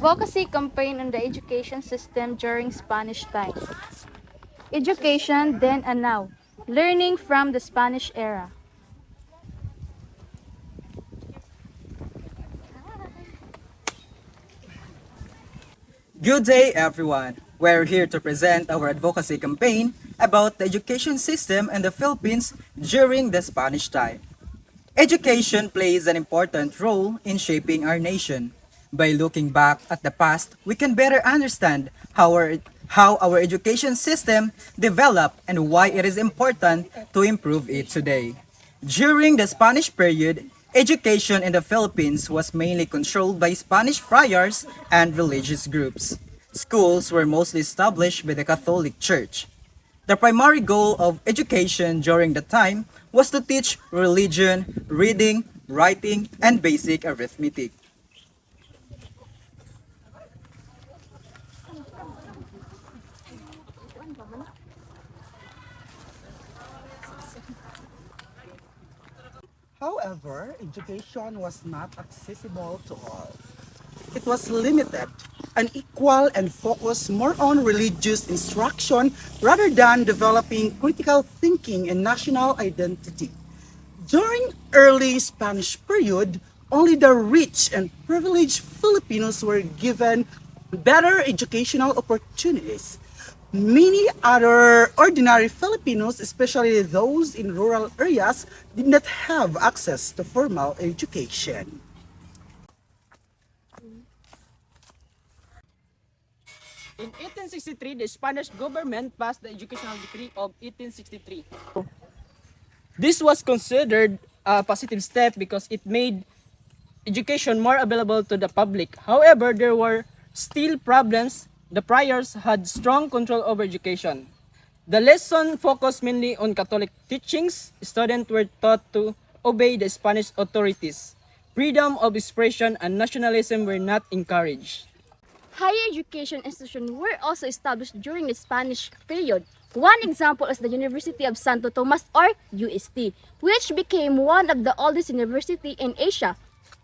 Advocacy Campaign on the Education System during Spanish times. Education then and now. Learning from the Spanish era. Good day, everyone. We're here to present our advocacy campaign about the education system in the Philippines during the Spanish time. Education plays an important role in shaping our nation. By looking back at the past, we can better understand how our education system developed and why it is important to improve it today. During the Spanish period, education in the Philippines was mainly controlled by Spanish friars and religious groups. Schools were mostly established by the Catholic Church. The primary goal of education during the time was to teach religion, reading, writing, and basic arithmetic. However, education was not accessible to all. It was limited, unequal, and focused more on religious instruction rather than developing critical thinking and national identity. During early Spanish period, only the rich and privileged Filipinos were given better educational opportunities. Many other ordinary Filipinos, especially those in rural areas, did not have access to formal education. In 1863, the Spanish government passed the Educational Decree of 1863. This was considered a positive step because it made education more available to the public. However, there were still problems. The priors had strong control over education. The lesson focused mainly on Catholic teachings. Students were taught to obey the Spanish authorities. Freedom of expression and nationalism were not encouraged. Higher education institutions were also established during the Spanish period. One example is the University of Santo Tomas or UST, which became one of the oldest universities in Asia.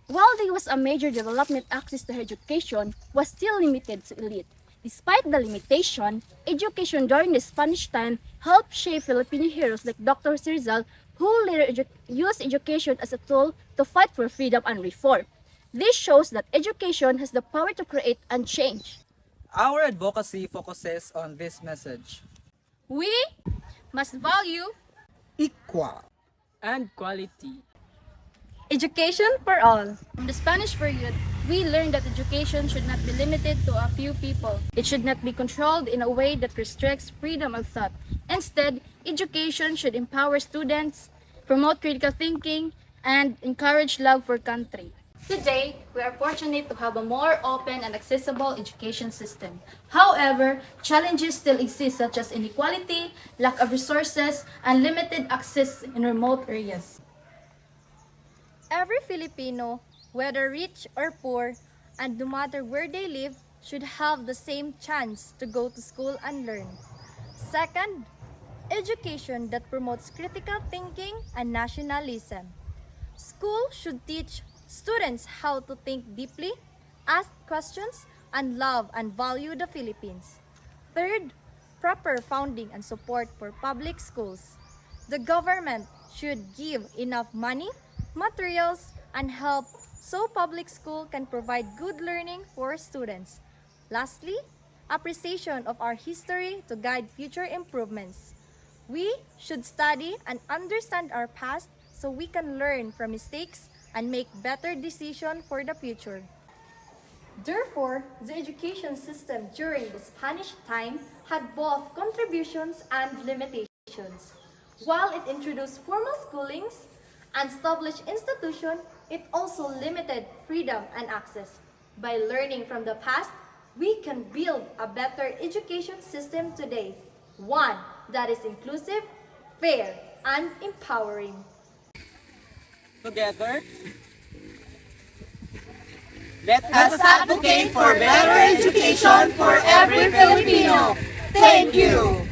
While there was a major development, access to education was still limited to elite. Despite the limitation, education during the Spanish time helped shape Filipino heroes like Dr. Rizal, who later used education as a tool to fight for freedom and reform. This shows that education has the power to create and change. Our advocacy focuses on this message. We must value Equal. And quality. education for all. From the Spanish period, we learned that education should not be limited to a few people. It should not be controlled in a way that restricts freedom of thought. Instead, education should empower students, promote critical thinking, and encourage love for country. Today, we are fortunate to have a more open and accessible education system. However, challenges still exist such as inequality, lack of resources, and limited access in remote areas. Every Filipino, whether rich or poor, and no matter where they live, should have the same chance to go to school and learn. Second, education that promotes critical thinking and nationalism. School should teach students how to think deeply, ask questions, and love and value the Philippines. Third, proper funding and support for public schools. The government should give enough money, materials, and help so public school can provide good learning for students. Lastly, appreciation of our history to guide future improvements. We should study and understand our past so we can learn from mistakes and make better decisions for the future. Therefore, the education system during the Spanish time had both contributions and limitations. While it introduced formal schoolings and established institutions, it also limited freedom and access. By learning from the past, we can build a better education system today, one that is inclusive, fair, and empowering. Together, Let Let's advocate for better education for every Filipino. Thank you.